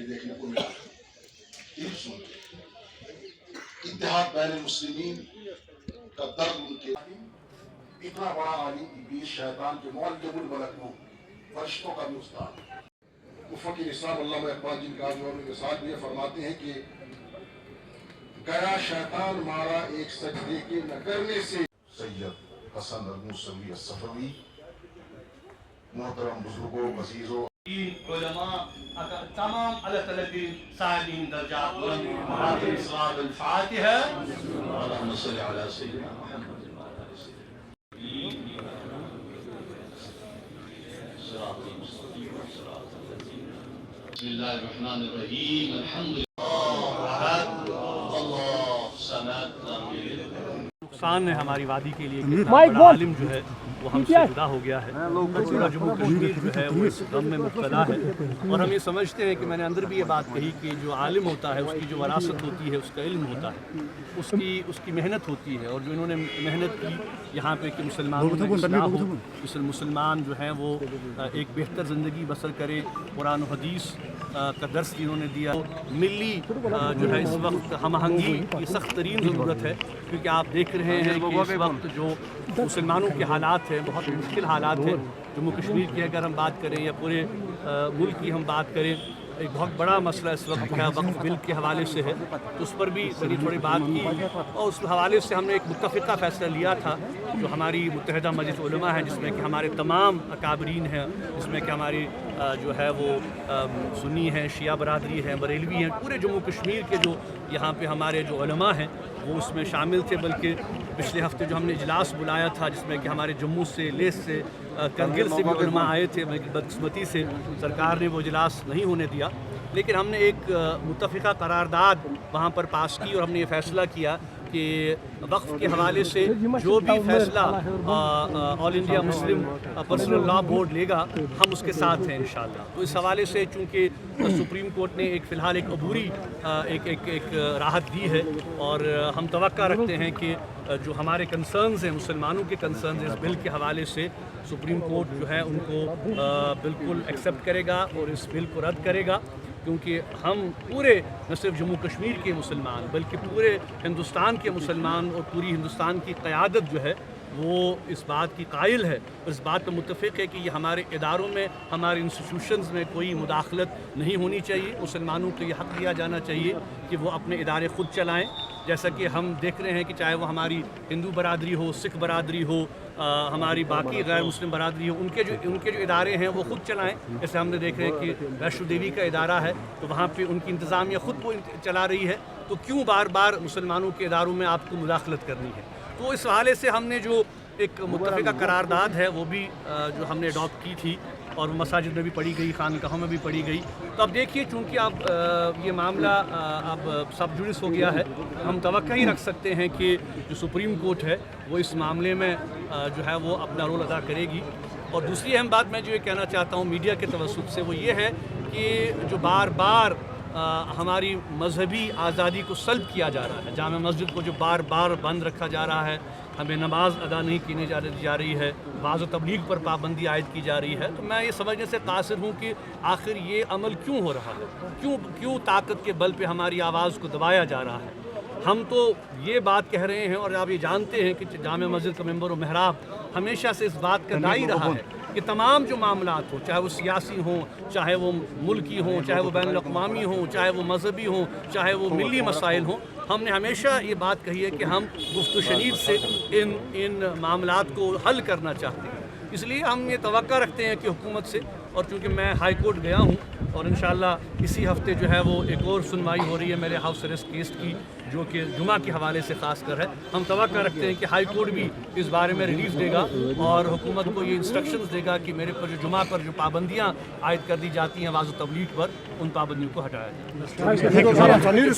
دیکھنے کو ملا اتحاد بین المسلمین کا درد ان کے اتنا بڑا عالم ابلیس شیطان کے معلم الملک فرشتوں کا بھی استاد مفکر اسلام علامہ اقبال جن کا جو مثال بھی فرماتے ہیں کہ گیا شیطان مارا ایک سجدے کے نہ کرنے سے سید حسن الموسوی الصفوی محترم بزرگوں عزیزوں علماء تمام اللہ تعالیٰ کی سائلین درجات بلند صلاة الفاتحہ اللہم صلی علی سیدنا محمد بسم اللہ الرحمن الرحیم الحمد نقصان ہے ہماری وادی کے لیے کہ بڑا عالم جو ہے وہ ہم سے جدا ہو گیا ہے، پورا جموں کشمیر جو ہے وہ اس غم میں مبتلا ہے، اور ہم یہ سمجھتے ہیں کہ میں نے اندر بھی یہ بات کہی کہ جو عالم ہوتا ہے اس کی جو وراثت ہوتی ہے، اس کا علم ہوتا ہے، اس کی محنت ہوتی ہے، اور جو انہوں نے محنت کی یہاں پہ کہ مسلمانوں میں اصلاح ہو، مسلمان جو ہیں وہ ایک بہتر زندگی بسر کرے، قرآن و حدیث کا درس انہوں نے دیا، ملی جو ہے اس وقت ہم آہنگی کی سخت ترین ضرورت ہے، کیونکہ آپ دیکھ رہے ہیں کہ اس وقت جو مسلمانوں کے حالات ہیں بہت مشکل حالات ہیں، جموں کشمیر کی اگر ہم بات کریں یا پورے ملک کی ہم بات کریں، ایک بہت بڑا مسئلہ اس وقت کیا وقف بل کے حوالے سے ہے، تو اس پر بھی تھوڑی بات کی، اور اس حوالے سے ہم نے ایک متفقہ فیصلہ لیا تھا جو ہماری متحدہ مجلس علماء ہے، جس میں کہ ہمارے تمام اکابرین ہیں، جس میں کہ ہماری جو ہے وہ سنی ہیں، شیعہ برادری ہیں، بریلوی ہیں، پورے جموں کشمیر کے جو یہاں پہ ہمارے جو علماء ہیں وہ اس میں شامل تھے، بلکہ پچھلے ہفتے جو ہم نے اجلاس بلایا تھا جس میں کہ ہمارے جموں سے، لیس سے، کرگل سے بھی علماء آئے تھے، بدقسمتی سے سرکار نے وہ اجلاس نہیں ہونے دیا، لیکن ہم نے ایک متفقہ قرارداد وہاں پر پاس کی، اور ہم نے یہ فیصلہ کیا کہ وقف کے حوالے سے جو بھی فیصلہ آل انڈیا مسلم پرسنل لا بورڈ لے گا ہم اس کے ساتھ ہیں انشاءاللہ۔ تو اس حوالے سے چونکہ سپریم کورٹ نے فی الحال ایک عبوری ایک راحت دی ہے، اور ہم توقع رکھتے ہیں کہ جو ہمارے کنسرنز ہیں، مسلمانوں کے کنسرنز ہیں اس بل کے حوالے سے، سپریم کورٹ جو ہے ان کو بالکل ایکسیپٹ کرے گا اور اس بل کو رد کرے گا، کیونکہ ہم پورے نہ صرف جموں کشمیر کے مسلمان بلکہ پورے ہندوستان کے مسلمان اور پوری ہندوستان کی قیادت جو ہے وہ اس بات کی قائل ہے اور اس بات پر متفق ہے کہ یہ ہمارے اداروں میں، ہمارے انسٹیٹیوشنز میں کوئی مداخلت نہیں ہونی چاہیے، مسلمانوں کو یہ حق دیا جانا چاہیے کہ وہ اپنے ادارے خود چلائیں، جیسا کہ ہم دیکھ رہے ہیں کہ چاہے وہ ہماری ہندو برادری ہو، سکھ برادری ہو، ہماری باقی غیر مسلم برادری ہو، ان کے جو ادارے ہیں وہ خود چلائیں، جیسے ہم نے دیکھ رہے ہیں کہ ویشنو دیوی کا ادارہ ہے تو وہاں پہ ان کی انتظامیہ خود وہ چلا رہی ہے، تو کیوں بار بار مسلمانوں کے اداروں میں آپ کو مداخلت کرنی ہے؟ تو اس حوالے سے ہم نے جو ایک متفقہ قرارداد ہے وہ بھی جو ہم نے اڈاپٹ کی تھی، اور مساجد میں بھی پڑھی گئی، خانقاہوں میں بھی پڑھی گئی، تو اب دیکھیے چونکہ اب یہ معاملہ اب سب جوڈس ہو گیا ہے، ہم توقع ہی رکھ سکتے ہیں کہ جو سپریم کورٹ ہے وہ اس معاملے میں جو ہے وہ اپنا رول ادا کرے گی۔ اور دوسری اہم بات میں جو یہ کہنا چاہتا ہوں میڈیا کے توسط سے وہ یہ ہے کہ جو بار بار ہماری مذہبی آزادی کو سلب کیا جا رہا ہے، جامع مسجد کو جو بار بار بند رکھا جا رہا ہے، ہمیں نماز ادا نہیں کی جا رہی ہے، بعض و تبلیغ پر پابندی عائد کی جا رہی ہے، تو میں یہ سمجھنے سے قاصر ہوں کہ آخر یہ عمل کیوں ہو رہا ہے، کیوں طاقت کے بل پہ ہماری آواز کو دبایا جا رہا ہے۔ ہم تو یہ بات کہہ رہے ہیں اور آپ یہ جانتے ہیں کہ جامع مسجد کا ممبر و محراب ہمیشہ سے اس بات کا داعی رہا ہے کہ تمام جو معاملات ہوں، چاہے وہ سیاسی ہوں، چاہے وہ ملکی ہوں، چاہے وہ بین الاقوامی ہوں، چاہے وہ مذہبی ہوں، چاہے وہ ملی مسائل ہوں، ہم نے ہمیشہ یہ بات کہی ہے کہ ہم گفت و شنید سے ان معاملات کو حل کرنا چاہتے ہیں، اس لیے ہم یہ توقع رکھتے ہیں کہ حکومت سے، اور چونکہ میں ہائی کورٹ گیا ہوں اور انشاءاللہ اسی ہفتے جو ہے وہ ایک اور سنوائی ہو رہی ہے میرے ہاؤس اریسٹ کیس کی جو کہ جمعہ کے حوالے سے خاص کر ہے، ہم توقع رکھتے ہیں کہ ہائی کورٹ بھی اس بارے میں ریلیز دے گا اور حکومت کو یہ انسٹرکشنز دے گا کہ میرے پر جو جمعہ پر جو پابندیاں عائد کر دی جاتی ہیں واضح تبلیغ پر، ان پابندیوں کو ہٹایا جائے۔